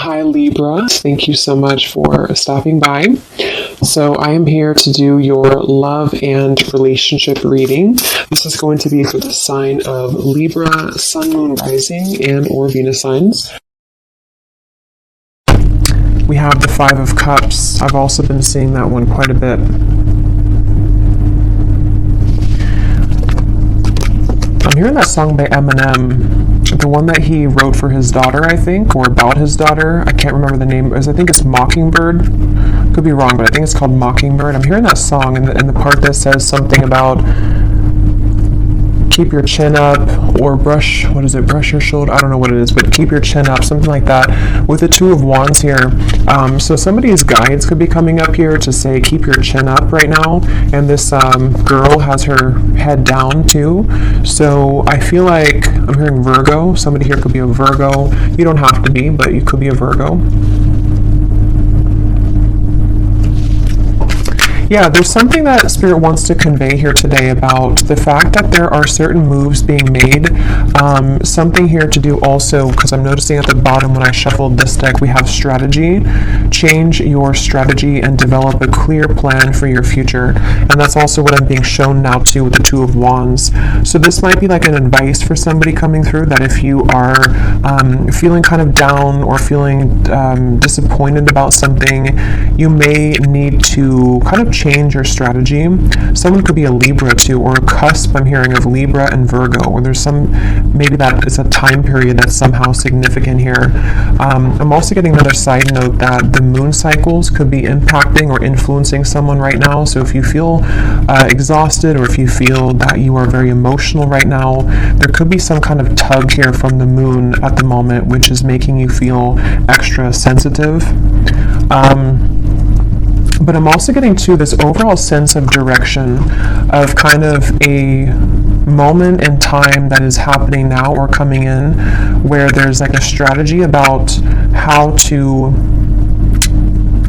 Hi Libra, thank you so much for stopping by. So I am here to do your love and relationship reading. This is going to be for the sign of Libra, Sun, Moon, Rising, and or Venus signs. We have the Five of Cups. I've also been seeing that one quite a bit. I'm hearing that song by Eminem. The one that he wrote for his daughter, I think, or about his daughter. I can't remember the name. I think it's Mockingbird. Could be wrong, but I think it's called Mockingbird. I'm hearing that song, and the part that says something about keep your chin up, or brush your shoulder? I don't know what it is, but keep your chin up, something like that. With the Two of Wands here, so somebody's guides could be coming up here to say keep your chin up right now, and this girl has her head down too. So I feel like I'm hearing Virgo. Somebody here could be a Virgo. You don't have to be, but you could be a Virgo. Yeah, there's something that Spirit wants to convey here today about the fact that there are certain moves being made. Something here to do also, because I'm noticing at the bottom when I shuffled this deck, we have strategy. Change your strategy and develop a clear plan for your future. And that's also what I'm being shown now too with the Two of Wands. So this might be like an advice for somebody coming through, that if you are feeling kind of down or feeling disappointed about something, you may need to kind of change your strategy. Someone could be a Libra too, or a cusp, I'm hearing, of Libra and Virgo, or there's maybe that it's a time period that's somehow significant here. I'm also getting another side note that the moon cycles could be impacting or influencing someone right now. So if you feel exhausted, or if you feel that you are very emotional right now, there could be some kind of tug here from the moon at the moment, which is making you feel extra sensitive. But I'm also getting to this overall sense of direction, of kind of a moment in time that is happening now or coming in, where there's like a strategy about how to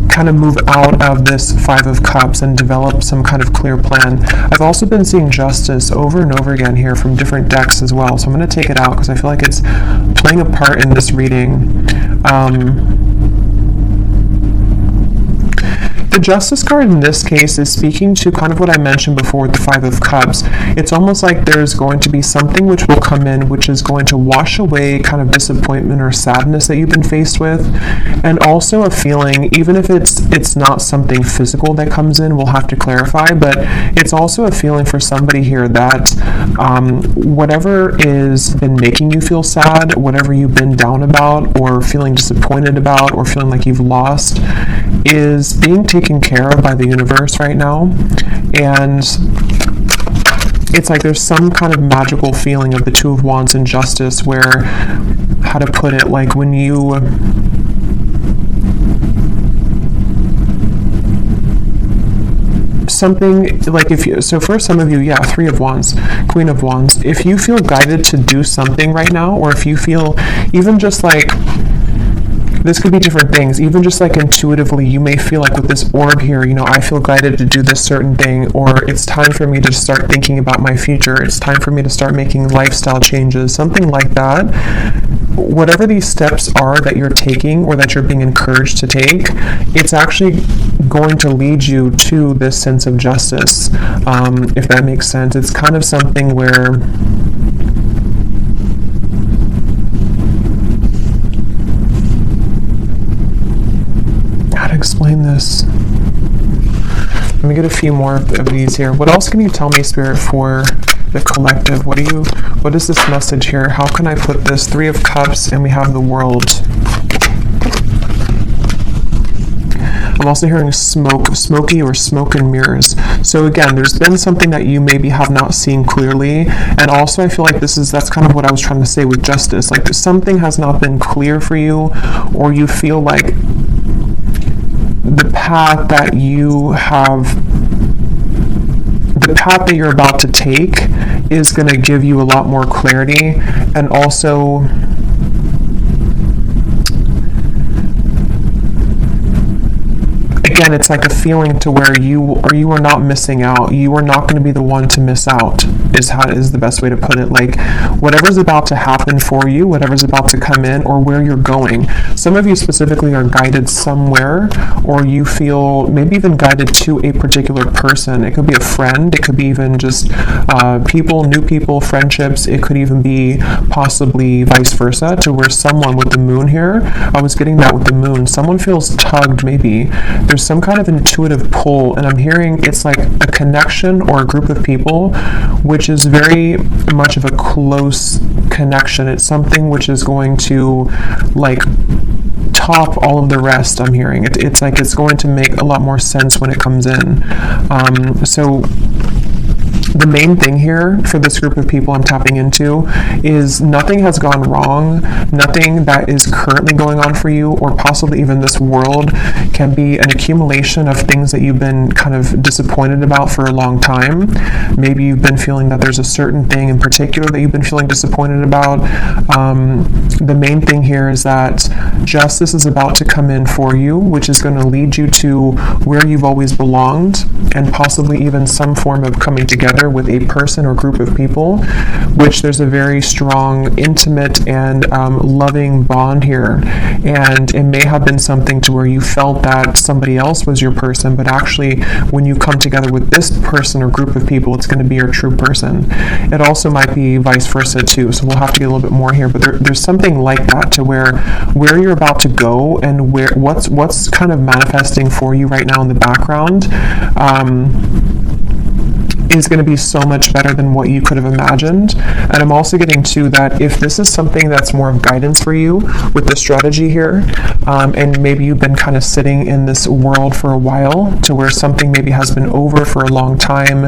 kind of move out of this Five of Cups and develop some kind of clear plan. I've also been seeing Justice over and over again here from different decks as well, so I'm going to take it out because I feel like it's playing a part in this reading. The Justice card in this case is speaking to kind of what I mentioned before with the Five of Cups. It's almost like there's going to be something which will come in, which is going to wash away kind of disappointment or sadness that you've been faced with, and also a feeling, even if it's not something physical that comes in, we'll have to clarify, but it's also a feeling for somebody here that whatever is been making you feel sad, whatever you've been down about, or feeling disappointed about, or feeling like you've lost, is being taken care of by the universe right now. And it's like there's some kind of magical feeling of the Two of Wands and Justice, where, how to put it, like when you something like, if you, so for some of you, yeah, Three of Wands, Queen of Wands, if you feel guided to do something right now, or if you feel even just like, this could be different things, even just like intuitively, you may feel like with this orb here, I feel guided to do this certain thing, or it's time for me to start thinking about my future, it's time for me to start making lifestyle changes, something like that. Whatever these steps are that you're taking, or that you're being encouraged to take, it's actually going to lead you to this sense of justice, if that makes sense. It's kind of something where explain this. Let me get a few more of these here. What else can you tell me, Spirit, for the collective? What is this message here? How can I put this? Three of Cups, and we have the World. I'm also hearing smoky, or smoke and mirrors. So again, there's been something that you maybe have not seen clearly, and also I feel like that's kind of what I was trying to say with Justice. Like something has not been clear for you, or you feel like the path that you're about to take is going to give you a lot more clarity, and also again, it's like a feeling to where you are not missing out. You are not going to be the one to miss out, is the best way to put it. Like, whatever's about to happen for you, whatever's about to come in, or where you're going. Some of you specifically are guided somewhere, or you feel maybe even guided to a particular person. It could be a friend. It could be even just new people, friendships. It could even be possibly vice versa, to where someone with the moon here, I was getting that with the moon, someone feels tugged maybe. There's some kind of intuitive pull, and I'm hearing it's like a connection or a group of people, which is very much of a close connection. It's something which is going to like top all of the rest. I'm hearing it's like it's going to make a lot more sense when it comes in. So the main thing here for this group of people I'm tapping into is nothing has gone wrong. Nothing that is currently going on for you, or possibly even this world, can be an accumulation of things that you've been kind of disappointed about for a long time. Maybe you've been feeling that there's a certain thing in particular that you've been feeling disappointed about. The main thing here is that justice is about to come in for you, which is going to lead you to where you've always belonged, and possibly even some form of coming together with a person or group of people, which there's a very strong, intimate, and loving bond here. And it may have been something to where you felt that somebody else was your person, but actually when you come together with this person or group of people, it's going to be your true person. It also might be vice versa too, so we'll have to get a little bit more here, but there's something like that to where you're about to go, and what's kind of manifesting for you right now in the background is going to be so much better than what you could have imagined. And I'm also getting to that if this is something that's more of guidance for you with the strategy here, and maybe you've been kind of sitting in this world for a while, to where something maybe has been over for a long time.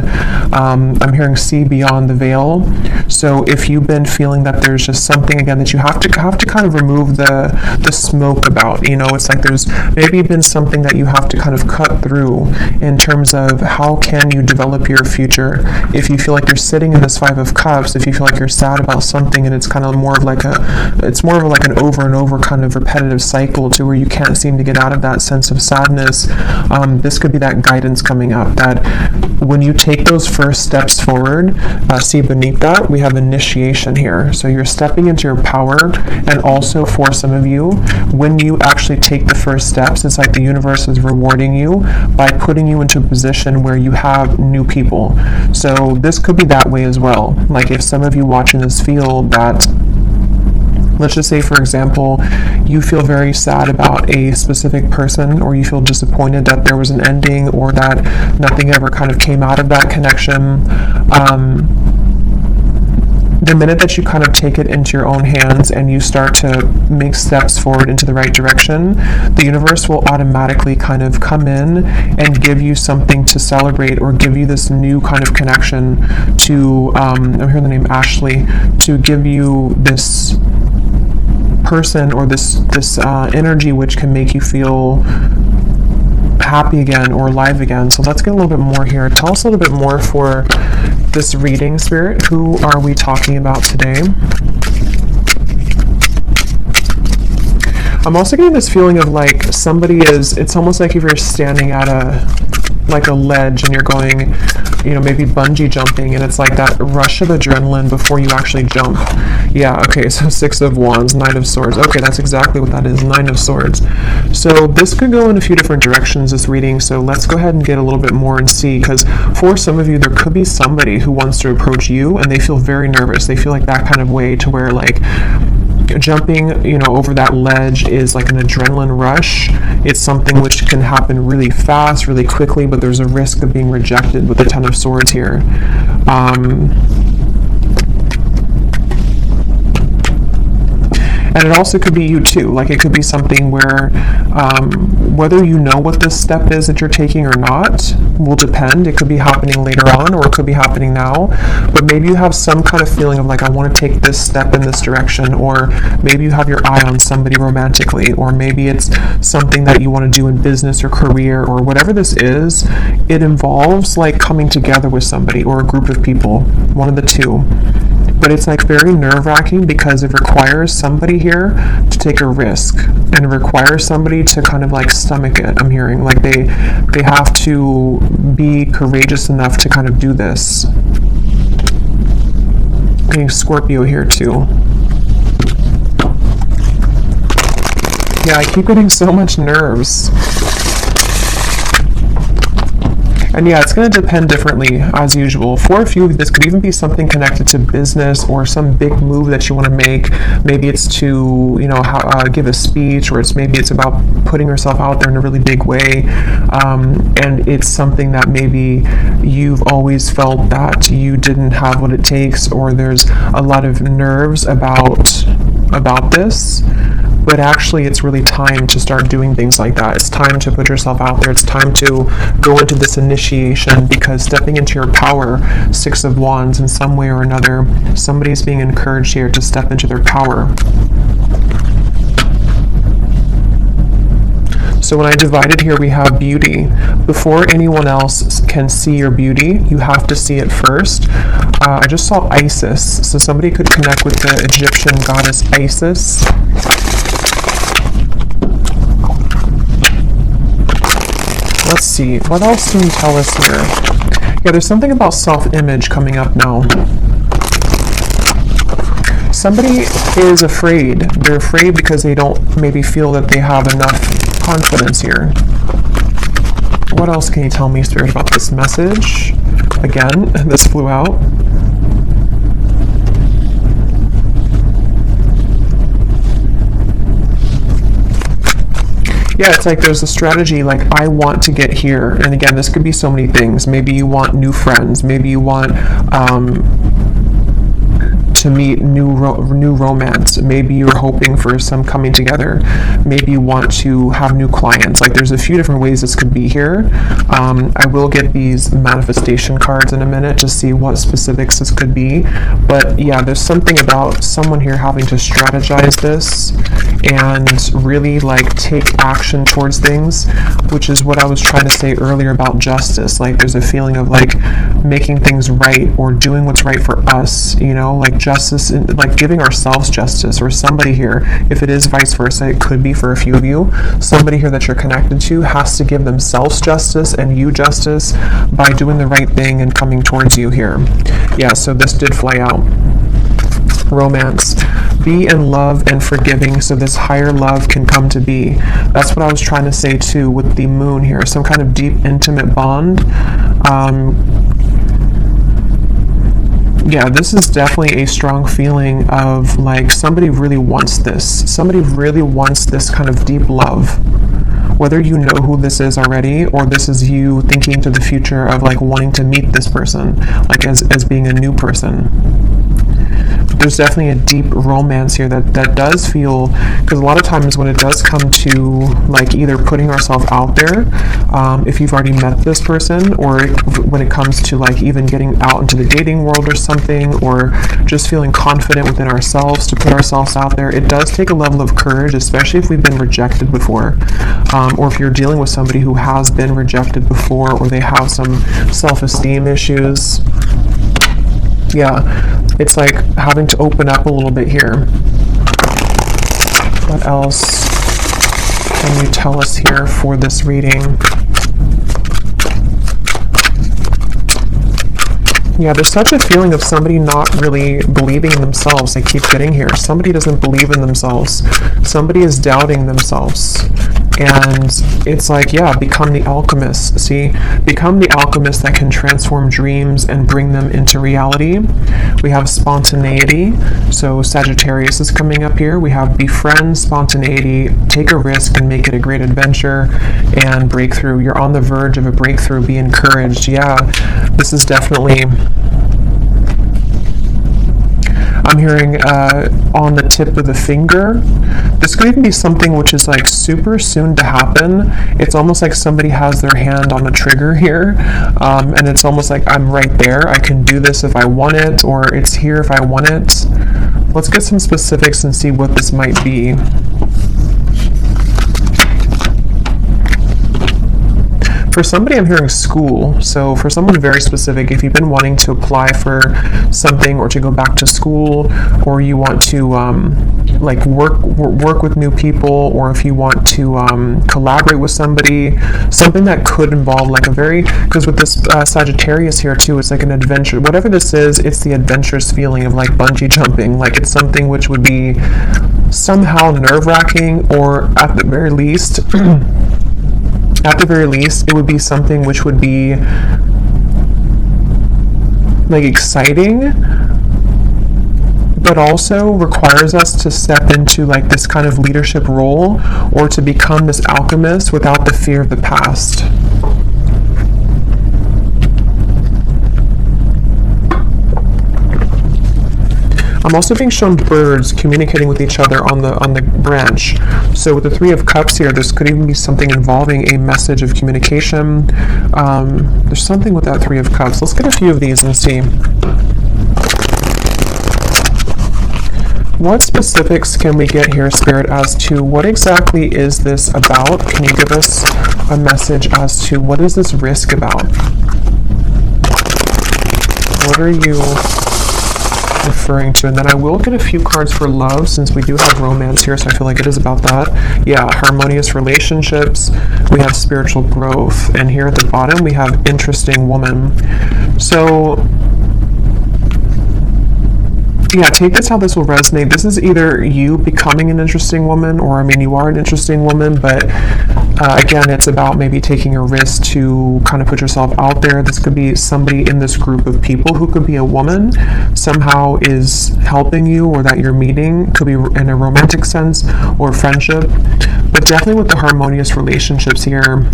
I'm hearing see beyond the veil. So if you've been feeling that there's just something again that you have to kind of remove the smoke about, it's like there's maybe been something that you have to kind of cut through in terms of how can you develop your future. If you feel like you're sitting in this Five of Cups, if you feel like you're sad about something and it's kind of more of like an over and over kind of repetitive cycle to where you can't seem to get out of that sense of sadness, this could be that guidance coming up, that when you take those first steps forward, see beneath that, we have initiation here. So you're stepping into your power, and also for some of you, when you actually take the first steps, it's like the universe is rewarding you by putting you into a position where you have new people. So this could be that way as well. Like if some of you watching this feel that, let's just say, for example, you feel very sad about a specific person, or you feel disappointed that there was an ending, or that nothing ever kind of came out of that connection. The minute that you kind of take it into your own hands and you start to make steps forward into the right direction, the universe will automatically kind of come in and give you something to celebrate, or give you this new kind of connection to, I'm hearing the name Ashley, to give you this person or this energy which can make you feel happy again or alive again. So let's get a little bit more here. Tell us a little bit more for this reading, Spirit. Who are we talking about today? I'm also getting this feeling of like somebody is, it's almost like if you're standing at a ledge and you're going, maybe bungee jumping, and it's like that rush of adrenaline before you actually jump. Yeah, okay, so Six of Wands, Nine of Swords. Okay, that's exactly what that is, Nine of Swords. So this could go in a few different directions, this reading, so let's go ahead and get a little bit more and see, because for some of you, there could be somebody who wants to approach you, and they feel very nervous. They feel like that kind of way, to where like jumping, over that ledge is like an adrenaline rush. It's something which can happen really fast, really quickly, but there's a risk of being rejected with the Ten of Swords here. And it also could be you too. Like it could be something where whether you know what this step is that you're taking or not will depend. It could be happening later on, or it could be happening now. But maybe you have some kind of feeling of like, I want to take this step in this direction, or maybe you have your eye on somebody romantically, or maybe it's something that you want to do in business or career, or whatever this is. It involves like coming together with somebody or a group of people, one of the two. but it's like very nerve-wracking because it requires somebody here to take a risk, and it requires somebody to kind of like stomach it. I'm hearing like they have to be courageous enough to kind of do this. Getting Scorpio here too. Yeah, I keep getting so much nerves. And yeah, it's going to depend differently, as usual. For a few of you, this could even be something connected to business or some big move that you want to make. Maybe it's to, you know, give a speech, or maybe it's about putting yourself out there in a really big way. And it's something that maybe you've always felt that you didn't have what it takes, or there's a lot of nerves about this. But actually, it's really time to start doing things like that. It's time to put yourself out there. It's time to go into this initiation, because stepping into your power, Six of Wands, in some way or another, somebody's being encouraged here to step into their power. So when I divided here, we have beauty. Before anyone else can see your beauty, you have to see it first. I just saw Isis. So somebody could connect with the Egyptian goddess Isis. Let's see, what else can you tell us here? Yeah, there's something about self-image coming up now. Somebody is afraid. They're afraid because they don't maybe feel that they have enough confidence here. What else can you tell me, Spirit, about this message? Again, this flew out. Yeah, it's like there's a strategy, like I want to get here. And again, this could be so many things. Maybe you want new friends. Maybe you want to meet new romance. Maybe you're hoping for some coming together. Maybe you want to have new clients. Like there's a few different ways this could be here. I will get these manifestation cards in a minute to see what specifics this could be. But yeah, there's something about someone here having to strategize this and really like take action towards things, which is what I was trying to say earlier about justice. Like there's a feeling of like making things right, or doing what's right for us, you know, like justice, like giving ourselves justice, or somebody here, if it is vice versa, it could be for a few of you, somebody here that you're connected to has to give themselves justice and you justice by doing the right thing and coming towards you here. Yeah, so this did fly out. Romance. Be in love and forgiving so this higher love can come to be. That's what I was trying to say too with the moon here. Some kind of deep, intimate bond. Yeah, this is definitely a strong feeling of like somebody really wants this. Somebody really wants this kind of deep love. Whether you know who this is already, or this is you thinking to the future of like wanting to meet this person, like as being a new person. There's definitely a deep romance here that does feel, because a lot of times when it does come to like either putting ourselves out there, if you've already met this person, or when it comes to like even getting out into the dating world or something, or just feeling confident within ourselves to put ourselves out there, it does take a level of courage, especially if we've been rejected before, or if you're dealing with somebody who has been rejected before, or they have some self-esteem issues. Yeah, it's like having to open up a little bit here. What else can you tell us here for this reading? Yeah, there's such a feeling of somebody not really believing in themselves. I keep getting here. Somebody doesn't believe in themselves. Somebody is doubting themselves. And it's like, yeah, become the alchemist. See, become the alchemist that can transform dreams and bring them into reality. We have spontaneity. So Sagittarius is coming up here. We have befriend, spontaneity, take a risk and make it a great adventure, and breakthrough. You're on the verge of a breakthrough. Be encouraged. Yeah, this is definitely, I'm hearing on the tip of the finger. This could even be something which is like super soon to happen. It's almost like somebody has their hand on the trigger here, and it's almost like I'm right there. I can do this if I want it, or it's here if I want it. Let's get some specifics and see what this might be. For somebody, I'm hearing school. So for someone very specific, if you've been wanting to apply for something or to go back to school, or you want to like work with new people, or if you want to collaborate with somebody, something that could involve like a very, because with this Sagittarius here too, it's like an adventure. Whatever this is, it's the adventurous feeling of like bungee jumping. Like it's something which would be somehow nerve-wracking, or at the very least it would be something which would be like exciting, but also requires us to step into like this kind of leadership role, or to become this alchemist without the fear of the past. I'm also being shown birds communicating with each other on the branch. So with the Three of Cups here, this could even be something involving a message of communication. There's something with that Three of Cups. Let's get a few of these and see. What specifics can we get here, Spirit, as to what exactly is this about? Can you give us a message as to what is this risk about? What are you referring to? And then I will get a few cards for love, since we do have romance here, so I feel like it is about that. Yeah, harmonious relationships. We have spiritual growth. And here at the bottom, we have interesting woman. So yeah, take this how this will resonate. This is either you becoming an interesting woman, or I mean, you are an interesting woman, but again, it's about maybe taking a risk to kind of put yourself out there. This could be somebody in this group of people who could be a woman, somehow is helping you, or that you're meeting. Could be in a romantic sense or friendship, but definitely with the harmonious relationships here.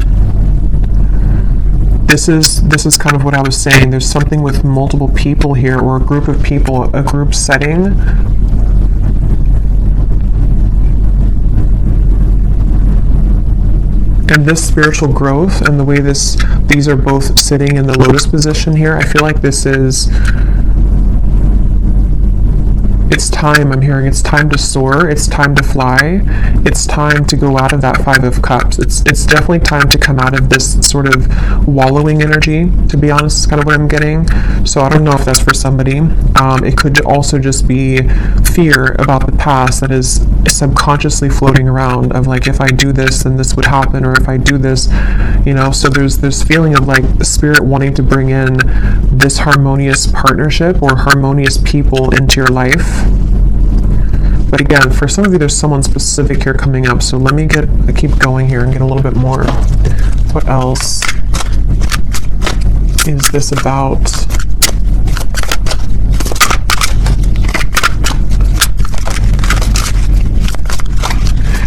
This is kind of what I was saying. There's something with multiple people here, or a group of people, a group setting. And this spiritual growth and the way these are both sitting in the lotus position here, I feel like this is, it's time. I'm hearing it's time to soar, it's time to fly, it's time to go out of that Five of Cups. It's definitely time to come out of this sort of wallowing energy, to be honest, is kind of what I'm getting. So I don't know if that's for somebody. It could also just be fear about the past that is subconsciously floating around, of like, if I do this, then this would happen, or if I do this, you know. So there's this feeling of like the spirit wanting to bring in this harmonious partnership or harmonious people into your life. But again, for some of you, there's someone specific here coming up. So let me keep going here and get a little bit more. What else is this about?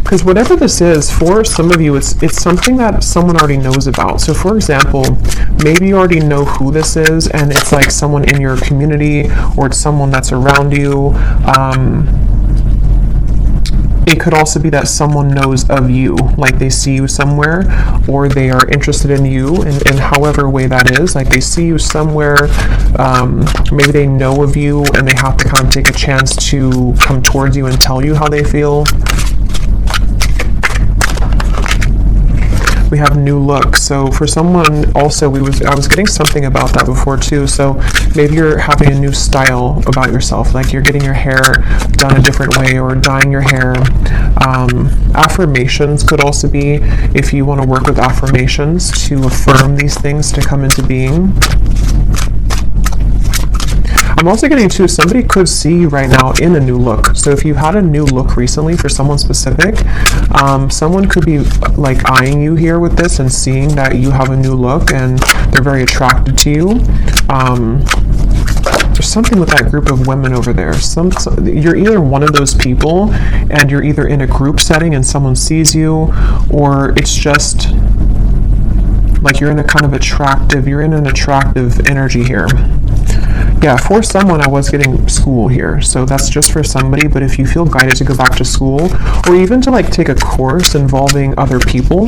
Because whatever this is, for some of you, it's something that someone already knows about. So for example, maybe you already know who this is, and it's like someone in your community, or it's someone that's around you. It could also be that someone knows of you, like they see you somewhere, or they are interested in you in however way that is. Like they see you somewhere, maybe they know of you, and they have to kind of take a chance to come towards you and tell you how they feel. We have new look. So for someone also, I was getting something about that before too. So maybe you're having a new style about yourself, like you're getting your hair done a different way, or dyeing your hair. Affirmations could also be, if you want to work with affirmations to affirm these things to come into being. I'm also getting too, somebody could see you right now in a new look. So if you had a new look recently for someone specific, someone could be like eyeing you here with this and seeing that you have a new look and they're very attracted to you. There's something with that group of women over there. You're either one of those people, and you're either in a group setting and someone sees you, or it's just like you're in an attractive energy here. Yeah, for someone, I was getting school here, so that's just for somebody. But if you feel guided to go back to school, or even to like take a course involving other people,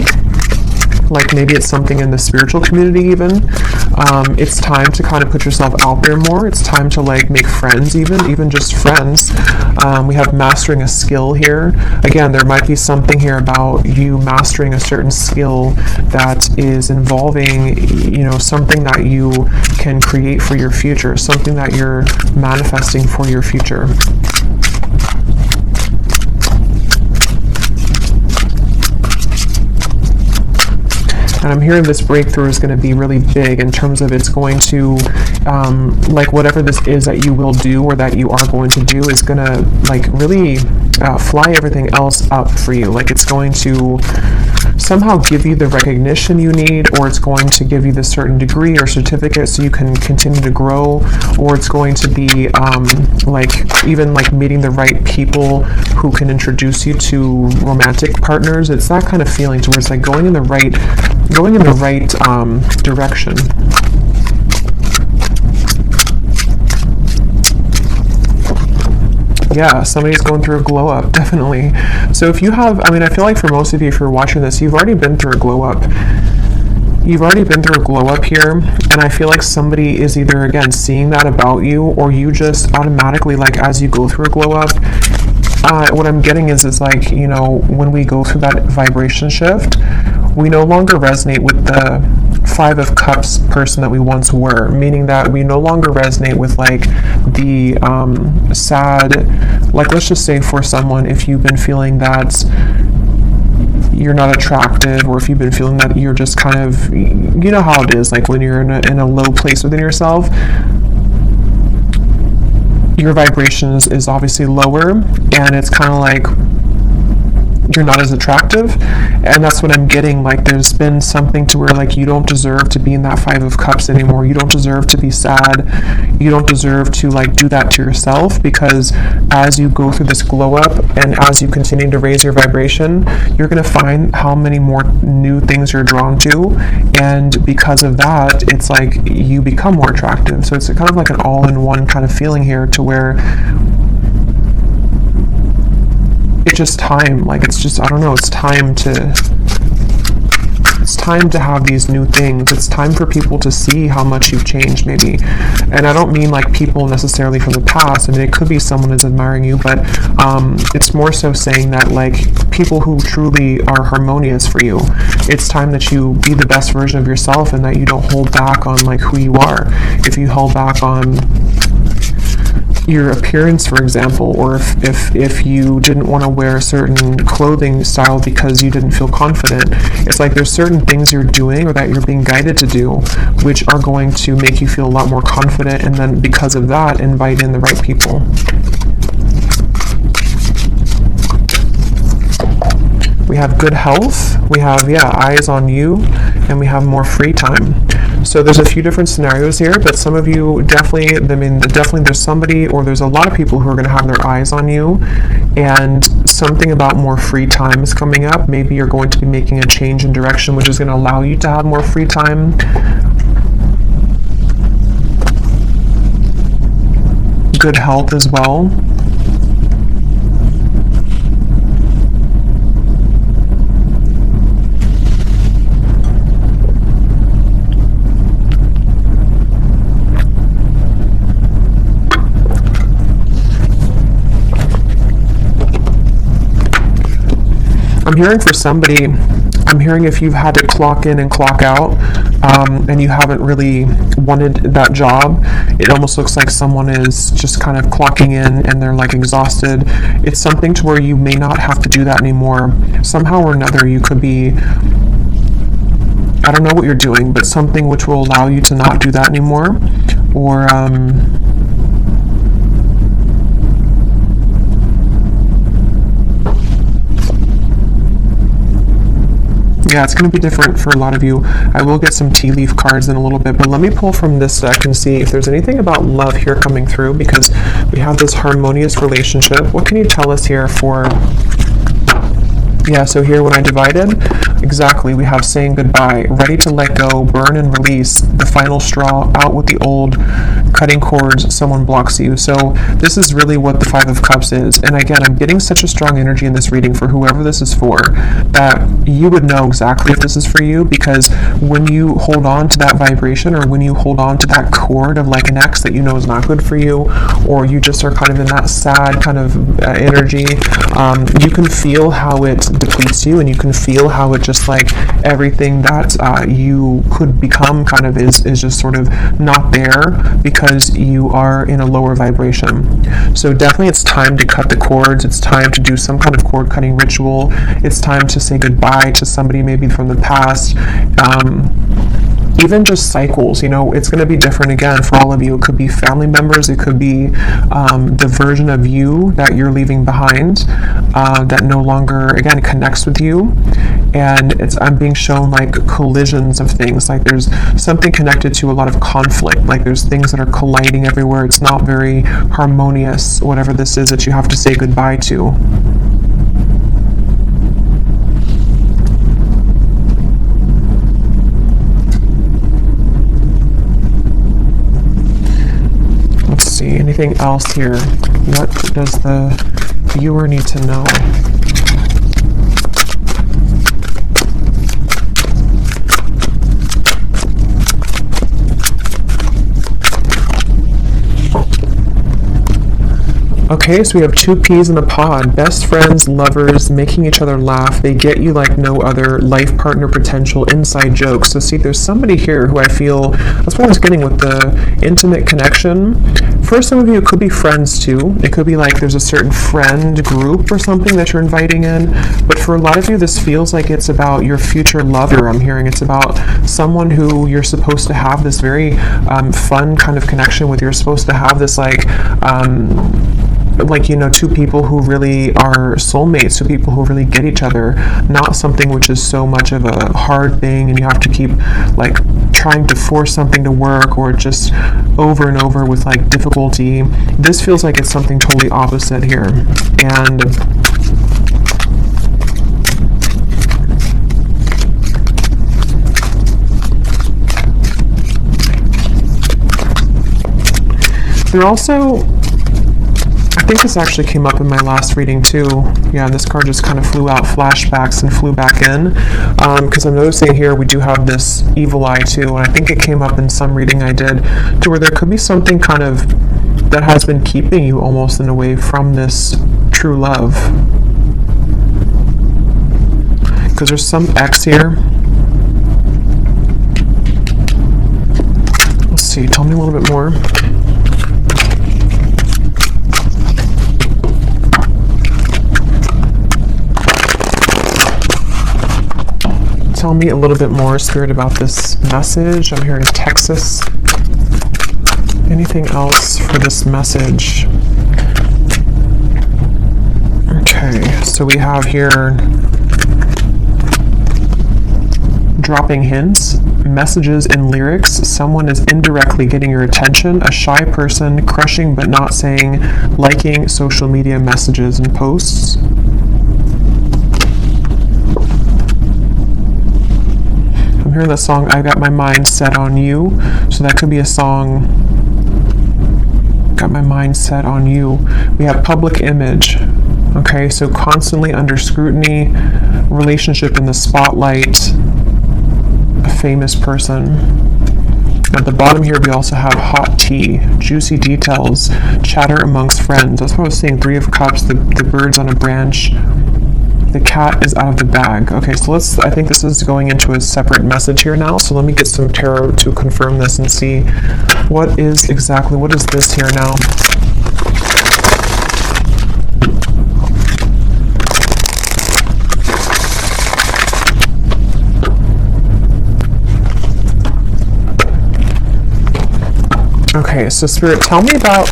like maybe it's something in the spiritual community even. It's time to kind of put yourself out there more. It's time to like make friends, even just friends. We have mastering a skill here. Again, there might be something here about you mastering a certain skill that is involving, you know, something that you can create for your future, something that you're manifesting for your future. And I'm hearing this breakthrough is going to be really big in terms of it's going to, like whatever this is that you will do or that you are going to do is going to like really fly everything else up for you. Like it's going to somehow give you the recognition you need, or it's going to give you the certain degree or certificate so you can continue to grow, or it's going to be like even like meeting the right people who can introduce you to romantic partners. It's that kind of feeling to where it's like going in the right direction. Yeah, somebody's going through a glow up, definitely. So if you have, I mean, I feel like for most of you, if you're watching this, you've already been through a glow up. You've already been through a glow up here, and I feel like somebody is either, again, seeing that about you, or you just automatically, like, as you go through a glow up, what I'm getting is like, you know, when we go through that vibration shift, we no longer resonate with the Five of Cups person that we once were, meaning that we no longer resonate with like the sad, like let's just say for someone, if you've been feeling that you're not attractive, or if you've been feeling that you're just kind of, you know how it is, like when you're in a low place within yourself, your vibrations is obviously lower, and it's kind of like you're not as attractive. And that's what I'm getting, like there's been something to where like you don't deserve to be in that Five of Cups anymore. You don't deserve to be sad. You don't deserve to like do that to yourself, because as you go through this glow up and as you continue to raise your vibration, you're going to find how many more new things you're drawn to, and because of that, it's like you become more attractive. So it's kind of like an all-in-one kind of feeling here, to where it's just time, like it's just, I don't know, it's time to have these new things. It's time for people to see how much you've changed, maybe. And I don't mean like people necessarily from the past. I mean, it could be someone that's admiring you, but it's more so saying that like people who truly are harmonious for you, it's time that you be the best version of yourself, and that you don't hold back on like who you are. If you held back on your appearance, for example, or if you didn't want to wear a certain clothing style because you didn't feel confident, it's like there's certain things you're doing or that you're being guided to do which are going to make you feel a lot more confident, and then because of that, invite in the right people. We have good health, we have, yeah, eyes on you, and we have more free time. So there's a few different scenarios here, but some of you definitely, I mean, definitely there's somebody, or there's a lot of people who are going to have their eyes on you, and something about more free time is coming up. Maybe you're going to be making a change in direction, which is going to allow you to have more free time. Good health as well. I'm hearing for somebody, I'm hearing if you've had to clock in and clock out, and you haven't really wanted that job, it almost looks like someone is just kind of clocking in and they're like exhausted. It's something to where you may not have to do that anymore. Somehow or another, you could be, I don't know what you're doing, but something which will allow you to not do that anymore, or yeah, it's going to be different for a lot of you. I will get some tea leaf cards in a little bit, but let me pull from this deck and see if there's anything about love here coming through, because we have this harmonious relationship. What can you tell us here for Yeah, so here when I divided, exactly, we have saying goodbye, ready to let go, burn and release, the final straw, out with the old, cutting cords, someone blocks you. So this is really what the Five of Cups is. And again, I'm getting such a strong energy in this reading for whoever this is for, that you would know exactly if this is for you, because when you hold on to that vibration, or when you hold on to that cord of like an ex that you know is not good for you, or you just are kind of in that sad kind of energy, you can feel how it depletes you, and you can feel how it just like everything that you could become kind of is just sort of not there because you are in a lower vibration. So definitely it's time to cut the cords. It's time to do some kind of cord cutting ritual. It's time to say goodbye to somebody maybe from the past. Even just cycles, you know, it's going to be different again for all of you. It could be family members, it could be the version of you that you're leaving behind that no longer, again, connects with you. And I'm being shown like collisions of things, like there's something connected to a lot of conflict, like there's things that are colliding everywhere. It's not very harmonious, whatever this is that you have to say goodbye to. Anything else here? What does the viewer need to know? Okay, so we have two peas in a pod. Best friends, lovers, making each other laugh. They get you like no other. Life partner potential, inside jokes. So see, there's somebody here who I feel, that's what I was getting with the intimate connection. For some of you, it could be friends too. It could be like there's a certain friend group or something that you're inviting in. But for a lot of you, this feels like it's about your future lover. I'm hearing it's about someone who you're supposed to have this very fun kind of connection with. You're supposed to have this like, you know, two people who really are soulmates, two people who really get each other, not something which is so much of a hard thing and you have to keep like trying to force something to work, or just over and over with like difficulty. This feels like it's something totally opposite here. And they're also, I think this actually came up in my last reading too. Yeah, this card just kind of flew out, flashbacks, and flew back in. Because I'm noticing here we do have this evil eye too, and I think it came up in some reading I did, to where there could be something kind of that has been keeping you almost in a way from this true love. Because there's some X here. Let's see, tell me a little bit more. Tell me a little bit more, Spirit, about this message. I'm hearing Texas. Anything else for this message? Okay, so we have here dropping hints, messages and lyrics. Someone is indirectly getting your attention. A shy person, crushing but not saying, liking social media messages and posts. I'm hearing the song, I Got My Mind Set on You. So that could be a song, Got My Mind Set on You. We have public image. Okay, so constantly under scrutiny, relationship in the spotlight, a famous person. At the bottom here, we also have hot tea, juicy details, chatter amongst friends. That's what I was saying, Three of Cups, the bird's on a branch. The cat is out of the bag. Okay, so I think this is going into a separate message here now. So let me get some tarot to confirm this and see what is this here now. Okay, so Spirit, tell me about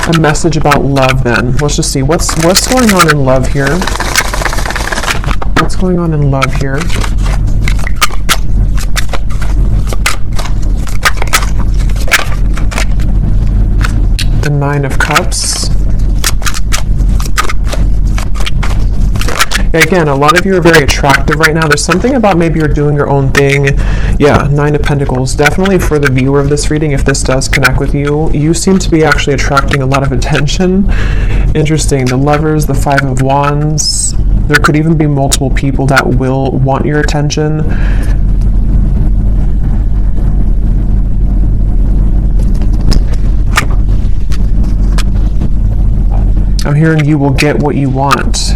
a message about love then. Let's just see what's going on in love here. What's going on in love here? The Nine of Cups. Again, a lot of you are very attractive right now. There's something about maybe you're doing your own thing. Yeah, Nine of Pentacles. Definitely for the viewer of this reading, if this does connect with you, you seem to be actually attracting a lot of attention. Interesting. The Lovers, the Five of Wands. There could even be multiple people that will want your attention. I'm hearing you will get what you want.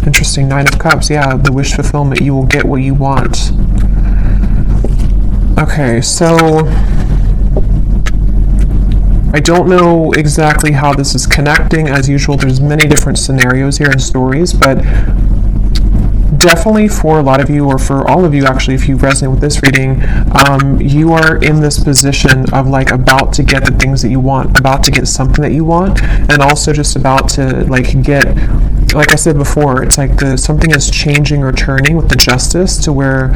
Interesting. Nine of Cups. Yeah, the wish fulfillment. You will get what you want. Okay, so I don't know exactly how this is connecting. As usual, there's many different scenarios here and stories, but definitely for a lot of you, or for all of you actually, if you resonate with this reading, you are in this position of like about to get the things that you want, about to get something that you want, and also just about to like get, like I said before, it's like something is changing or turning with the Justice to where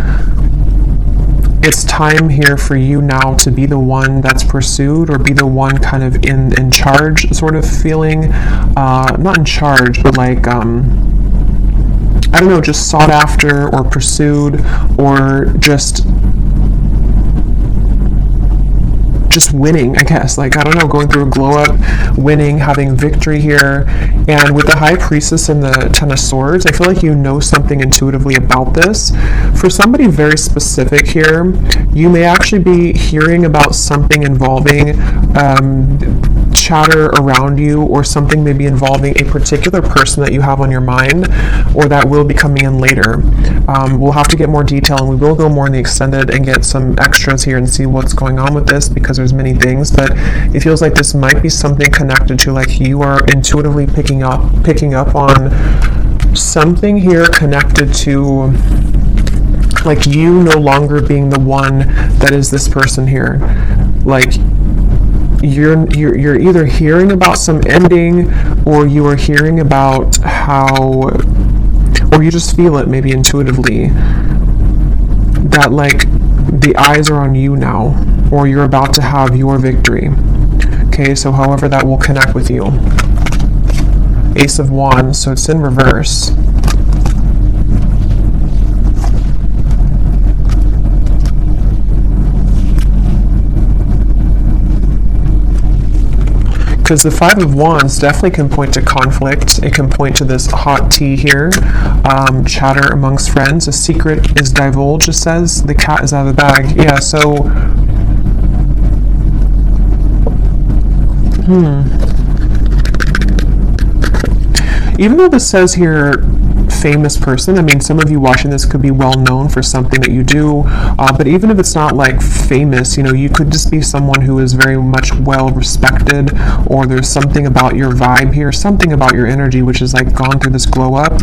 it's time here for you now to be the one that's pursued, or be the one kind of in charge sort of feeling, not in charge, but like, I don't know, just sought after or pursued, or just winning, I guess. Like, I don't know, going through a glow up, winning, having victory here. And with the High Priestess and the Ten of Swords, I feel like you know something intuitively about this. For somebody very specific here, you may actually be hearing about something involving chatter around you, or something maybe involving a particular person that you have on your mind, or that will be coming in later. We'll have to get more detail, and we will go more in the extended and get some extras here and see what's going on with this, because there's many things, but it feels like this might be something connected to, like, you are intuitively picking up on something here connected to, like, you no longer being the one that is this person here. Like, you're either hearing about some ending, or you are hearing about how, or you just feel it maybe intuitively that like the eyes are on you now, or you're about to have your victory. Okay, so however that will connect with you. Ace of Wands, so it's in reverse. Because the Five of Wands definitely can point to conflict. It can point to this hot tea here, chatter amongst friends. A secret is divulged, it says. The cat is out of the bag. Yeah, so... Even though this says here, famous person, I mean, some of you watching this could be well known for something that you do, but even if it's not like famous, you know, you could just be someone who is very much well respected, or there's something about your vibe here, something about your energy which is like gone through this glow up,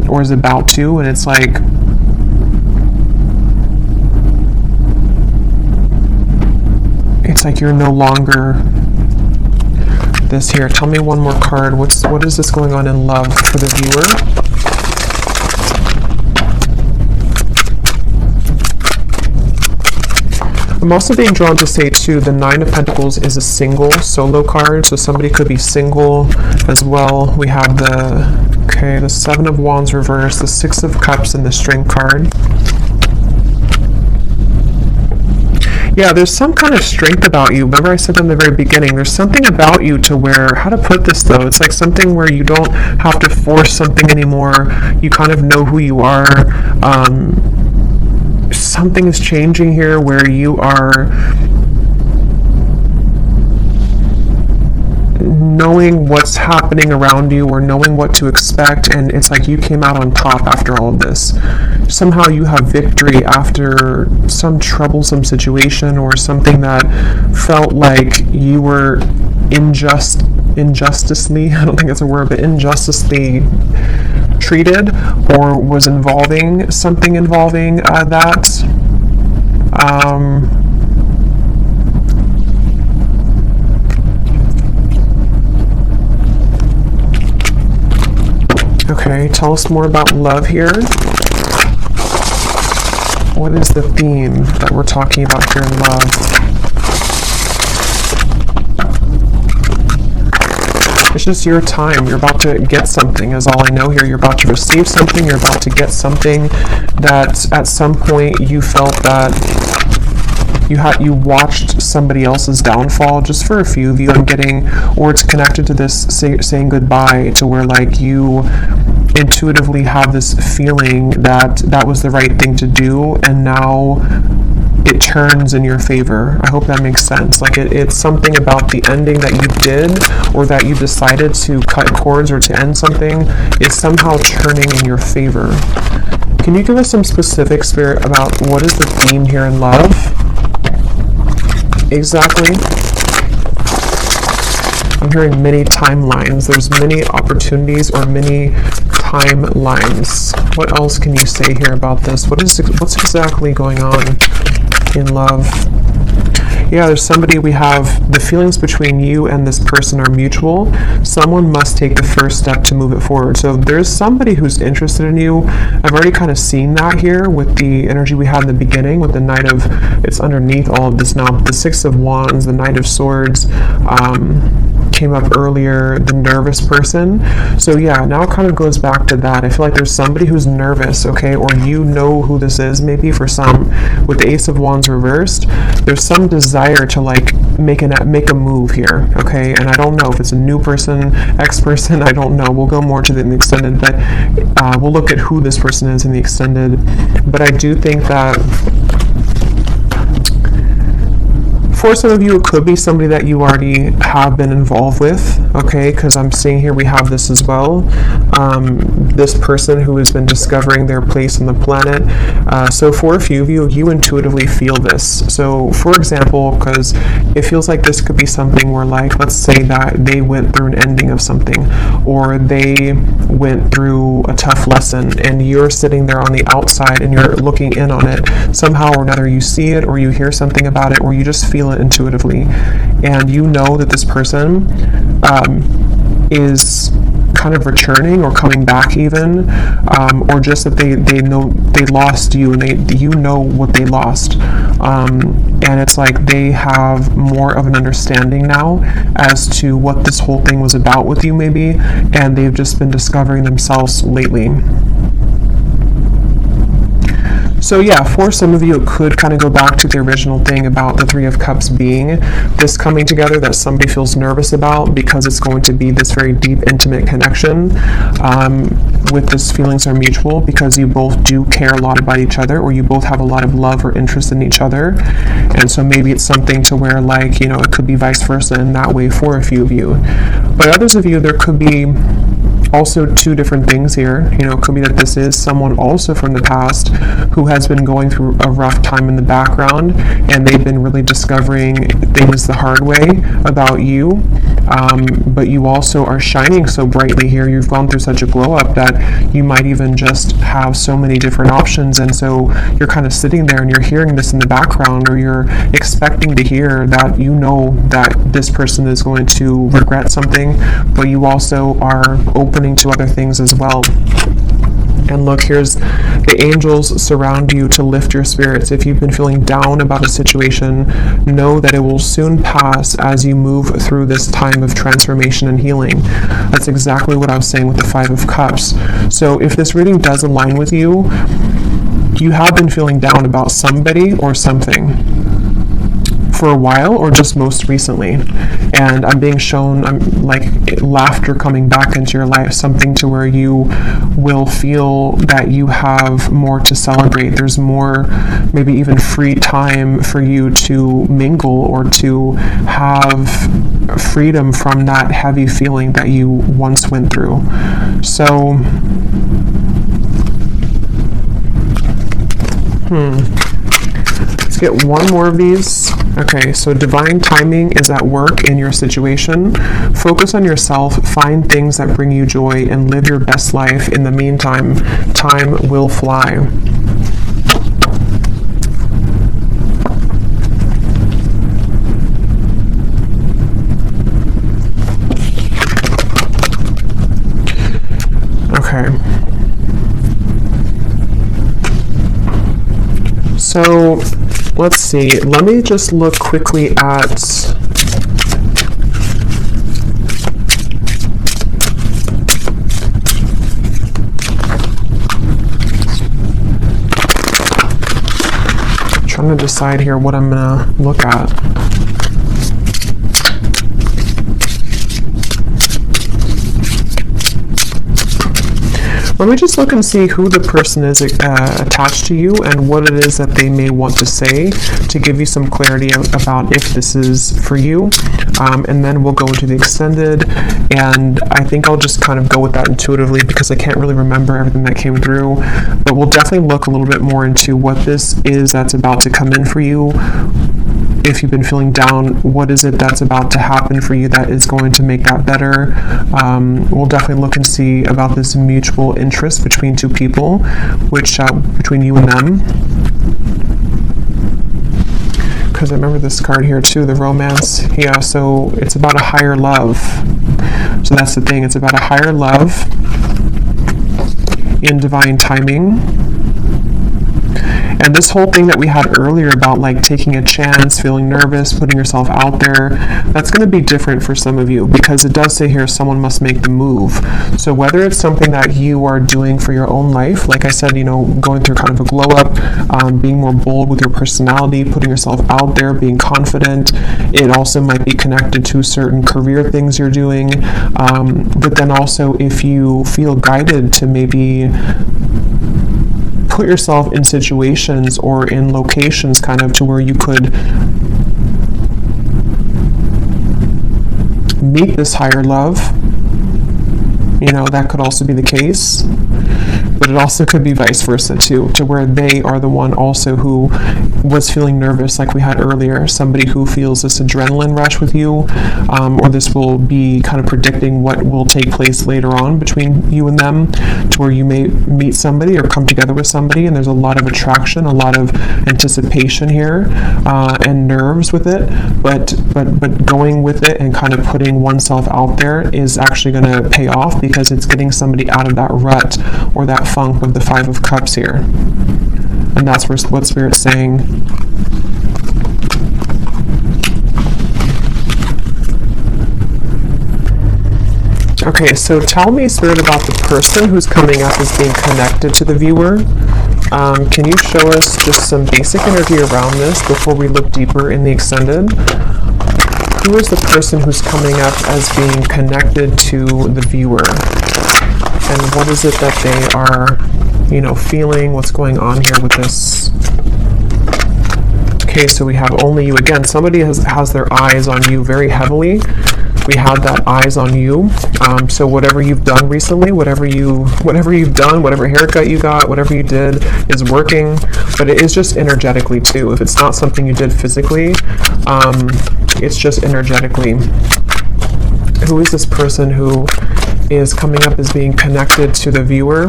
or is about to, and it's like, you're no longer this here. Tell me one more card. What is this going on in love for the viewer? I'm also being drawn to say too, the Nine of Pentacles is a single solo card, so somebody could be single as well. We have the Seven of Wands reverse, the Six of Cups, and the Strength card. Yeah, there's some kind of strength about you. Remember I said in the very beginning, there's something about you to where, how to put this though, it's like something where you don't have to force something anymore. You kind of know who you are. Something is changing here where you are knowing what's happening around you, or knowing what to expect, and it's like you came out on top after all of this. Somehow you have victory after some troublesome situation, or something that felt like you were injusticely, I don't think that's a word, but injusticely treated, or was involving something involving that. Okay, tell us more about love here. What is the theme that we're talking about here in love? It's just your time. You're about to get something is all I know here. You're about to receive something. You're about to get something that at some point you felt that you watched somebody else's downfall. Just for a few of you, I'm getting, or it's connected to this saying goodbye, to where like you intuitively have this feeling that that was the right thing to do, and now it turns in your favor. I hope that makes sense. Like it's something about the ending that you did, or that you decided to cut cords or to end something, is somehow turning in your favor. Can you give us some specific, Spirit, about what is the theme here in love? Exactly. I'm hearing many timelines. There's many opportunities or many timelines. What else can you say here about this? What's exactly going on in love? Yeah, there's somebody, we have the feelings between you and this person are mutual. Someone must take the first step to move it forward. So there's somebody who's interested in you. I've already kind of seen that here with the energy we had in the beginning with the Knight of, it's underneath all of this now, the Six of Wands, the Knight of Swords, came up earlier, the nervous person. So yeah, now it kind of goes back to that. I feel like there's somebody who's nervous, okay, or you know who this is, maybe for some. With the Ace of Wands reversed, there's some desire to like make a move here, okay? And I don't know if it's a new person, ex-person, I don't know. We'll go more to the extended, but we'll look at who this person is in the extended. But I do think that for some of you, it could be somebody that you already have been involved with, okay? Because I'm seeing here we have this as well. This person who has been discovering their place on the planet. So for a few of you, you intuitively feel this. So for example, because it feels like this could be something where, like, let's say that they went through an ending of something, or they went through a tough lesson, and you're sitting there on the outside and you're looking in on it. Somehow or another, you see it, or you hear something about it, or you just feel it intuitively, and you know that this person is kind of returning or coming back even, or just that they know they lost you, and you know what they lost, and it's like they have more of an understanding now as to what this whole thing was about with you maybe, and they've just been discovering themselves lately. So yeah, for some of you, it could kind of go back to the original thing about the Three of Cups being this coming together that somebody feels nervous about, because it's going to be this very deep, intimate connection with this feelings are mutual, because you both do care a lot about each other, or you both have a lot of love or interest in each other. And so maybe it's something to where, like, you know, it could be vice versa in that way for a few of you. But others of you, there could be also two different things here. You know, it could be that this is someone also from the past who has been going through a rough time in the background, and they've been really discovering things the hard way about you, but you also are shining so brightly here. You've gone through such a glow up that you might even just have so many different options, and so you're kind of sitting there and you're hearing this in the background, or you're expecting to hear that you know that this person is going to regret something, but you also are opening to other things as well. And look, here's the angels surround you to lift your spirits. If you've been feeling down about a situation, know that it will soon pass as you move through this time of transformation and healing. That's exactly what I was saying with the Five of Cups. So if this reading does align with you, you have been feeling down about somebody or something for a while, or just most recently, and I'm being shown like laughter coming back into your life, something to where you will feel that you have more to celebrate. There's more, maybe even free time for you to mingle or to have freedom from that heavy feeling that you once went through. So let's get one more of these. Okay, so divine timing is at work in your situation. Focus on yourself, find things that bring you joy, and live your best life. In the meantime, time will fly. Okay. So let's see. Let me just look quickly at I'm going to decide here what I'm going to look at. Let me just look and see who the person is attached to you and what it is that they may want to say to give you some clarity about if this is for you. And then we'll go into the extended, and I think I'll just kind of go with that intuitively because I can't really remember everything that came through. But we'll definitely look a little bit more into what this is that's about to come in for you. If you've been feeling down, what is it that's about to happen for you that is going to make that better? We'll definitely look and see about this mutual interest between two people, which between you and them. Because I remember this card here too, the romance. Yeah, so it's about a higher love. So that's the thing, it's about a higher love in divine timing. And this whole thing that we had earlier about like taking a chance, feeling nervous, putting yourself out there, that's going to be different for some of you because it does say here someone must make the move. So whether it's something that you are doing for your own life, like I said, you know, going through kind of a glow up, being more bold with your personality, putting yourself out there, being confident. It also might be connected to certain career things you're doing. But then also if you feel guided to maybe put yourself in situations or in locations kind of to where you could meet this higher love, you know, that could also be the case. But it also could be vice versa too, to where they are the one also who was feeling nervous like we had earlier, somebody who feels this adrenaline rush with you, or this will be kind of predicting what will take place later on between you and them, to where you may meet somebody or come together with somebody and there's a lot of attraction, a lot of anticipation here, and nerves with it, but going with it and kind of putting oneself out there is actually going to pay off because it's getting somebody out of that rut or that funk of the Five of Cups here. And that's what Spirit's saying. Okay, so tell me, Spirit, about the person who's coming up as being connected to the viewer. Can you show us just some basic energy around this before we look deeper in the extended? Who is the person who's coming up as being connected to the viewer? And what is it that they are, you know, feeling? What's going on here with this? Okay, so we have only you. Again, somebody has their eyes on you very heavily. We have that eyes on you. So whatever you've done recently, whatever you've done, whatever haircut you got, whatever you did is working. But it is just energetically too. If it's not something you did physically, it's just energetically. Who is this person who is coming up as being connected to the viewer?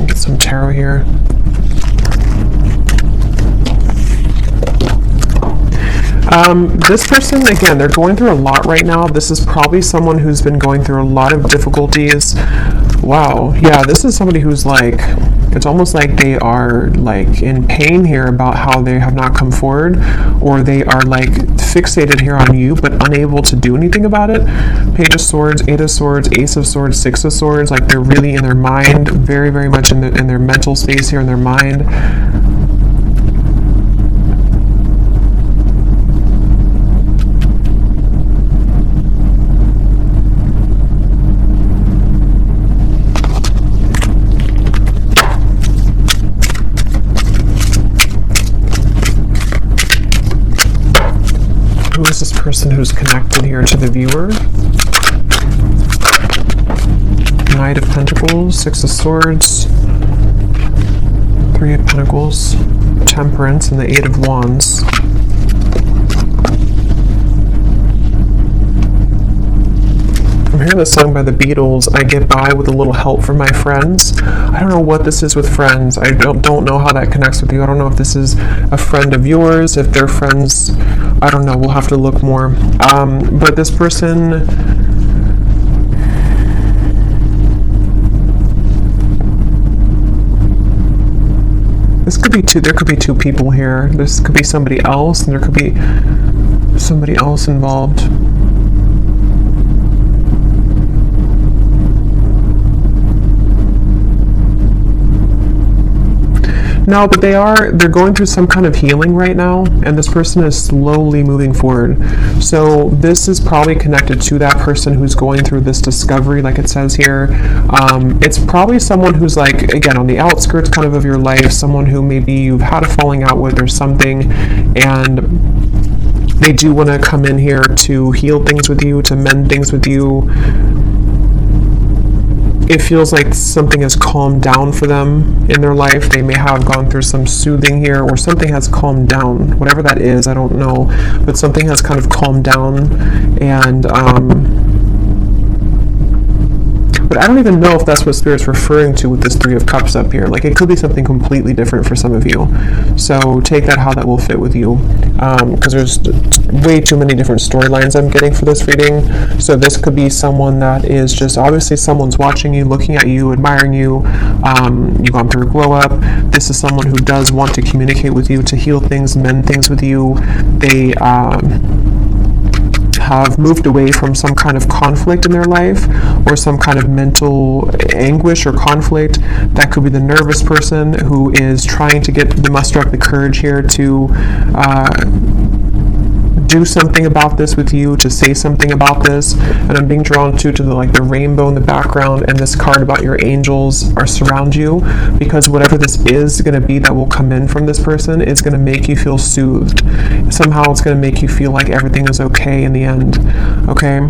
Get some tarot here. This person, again, they're going through a lot right now. This is probably someone who's been going through a lot of difficulties. Wow. Yeah, this is somebody who's like, it's almost like they are like in pain here about how they have not come forward, or they are like fixated here on you but unable to do anything about it. Page of Swords, Eight of Swords, Ace of Swords, Six of Swords, like they're really in their mind, very, very much in their mental space here, in their mind. Who is this person who's connected here to the viewer? Knight of Pentacles, Six of Swords, Three of Pentacles, Temperance, and the Eight of Wands. I'm hearing this song by the Beatles, I get by with a little help from my friends. I don't know what this is with friends. I don't know how that connects with you. I don't know if this is a friend of yours, if they're friends. I don't know. We'll have to look more. But this person... This could be two, there could be two people here. This could be somebody else, and there could be somebody else involved. No, but they're going through some kind of healing right now, and this person is slowly moving forward. So this is probably connected to that person who's going through this discovery, like it says here. It's probably someone who's like, again, on the outskirts kind of your life, someone who maybe you've had a falling out with or something, and they do want to come in here to heal things with you, to mend things with you. It feels like something has calmed down for them in their life. They may have gone through some soothing here, or something has calmed down. Whatever that is, I don't know. But something has kind of calmed down. And, but I don't even know if that's what Spirit's referring to with this Three of Cups up here. Like, it could be something completely different for some of you. So take that how that will fit with you. Because there's way too many different storylines I'm getting for this reading. So this could be someone that is just, obviously someone's watching you, looking at you, admiring you. You've gone through a glow up. This is someone who does want to communicate with you, to heal things, mend things with you. They have moved away from some kind of conflict in their life, or some kind of mental anguish or conflict. That could be the nervous person who is trying to muster up the courage here to do something about this with you, to say something about this. And I'm being drawn to the rainbow in the background, and this card about your angels are surround you, because whatever this is going to be that will come in from this person is going to make you feel soothed. Somehow it's going to make you feel like everything is okay in the end. Okay,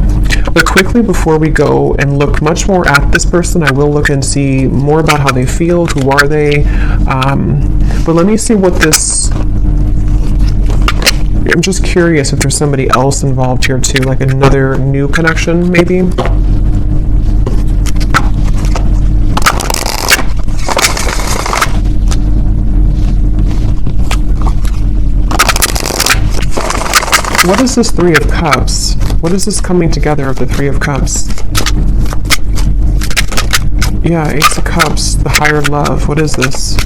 but quickly before we go and look much more at this person, I will look and see more about how they feel, who are they, but let me see what this, I'm just curious if there's somebody else involved here too, like another new connection maybe. What is this Three of Cups? What is this coming together of the Three of Cups? Yeah, Ace of Cups, the higher love. What is this?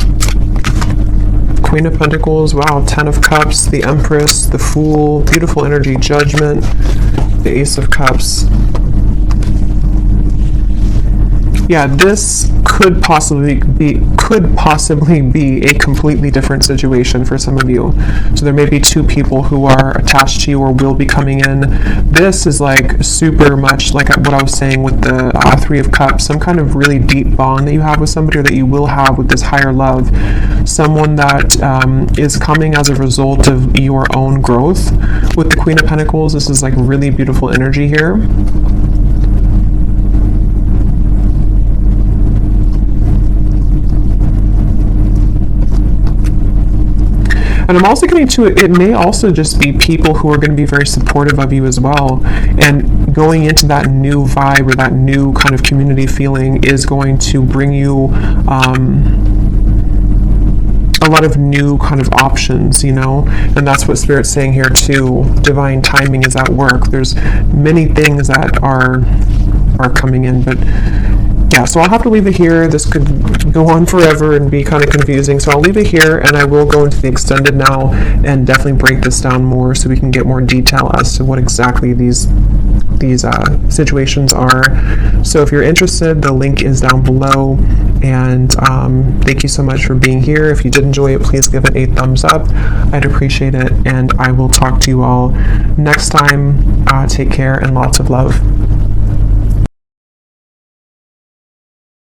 Queen of Pentacles, wow, Ten of Cups, the Empress, the Fool, beautiful energy, Judgment, the Ace of Cups. Yeah, this could possibly be a completely different situation for some of you. So there may be two people who are attached to you or will be coming in. This is like super much like what I was saying with the Three of Cups, some kind of really deep bond that you have with somebody, or that you will have with this higher love. Someone that is coming as a result of your own growth. With the Queen of Pentacles, this is like really beautiful energy here. And I'm also getting to it may also just be people who are going to be very supportive of you as well. And going into that new vibe, or that new kind of community feeling, is going to bring you a lot of new kind of options, you know. And that's what Spirit's saying here too. Divine timing is at work. There's many things that are coming in, but yeah, so I'll have to leave it here. This could go on forever and be kind of confusing, so I'll leave it here, and I will go into the extended now and definitely break this down more so we can get more detail as to what exactly these situations are. So if you're interested, the link is down below, and thank you so much for being here. If you did enjoy it, please give it a thumbs up. I'd appreciate it, and I will talk to you all next time. Take care and lots of love.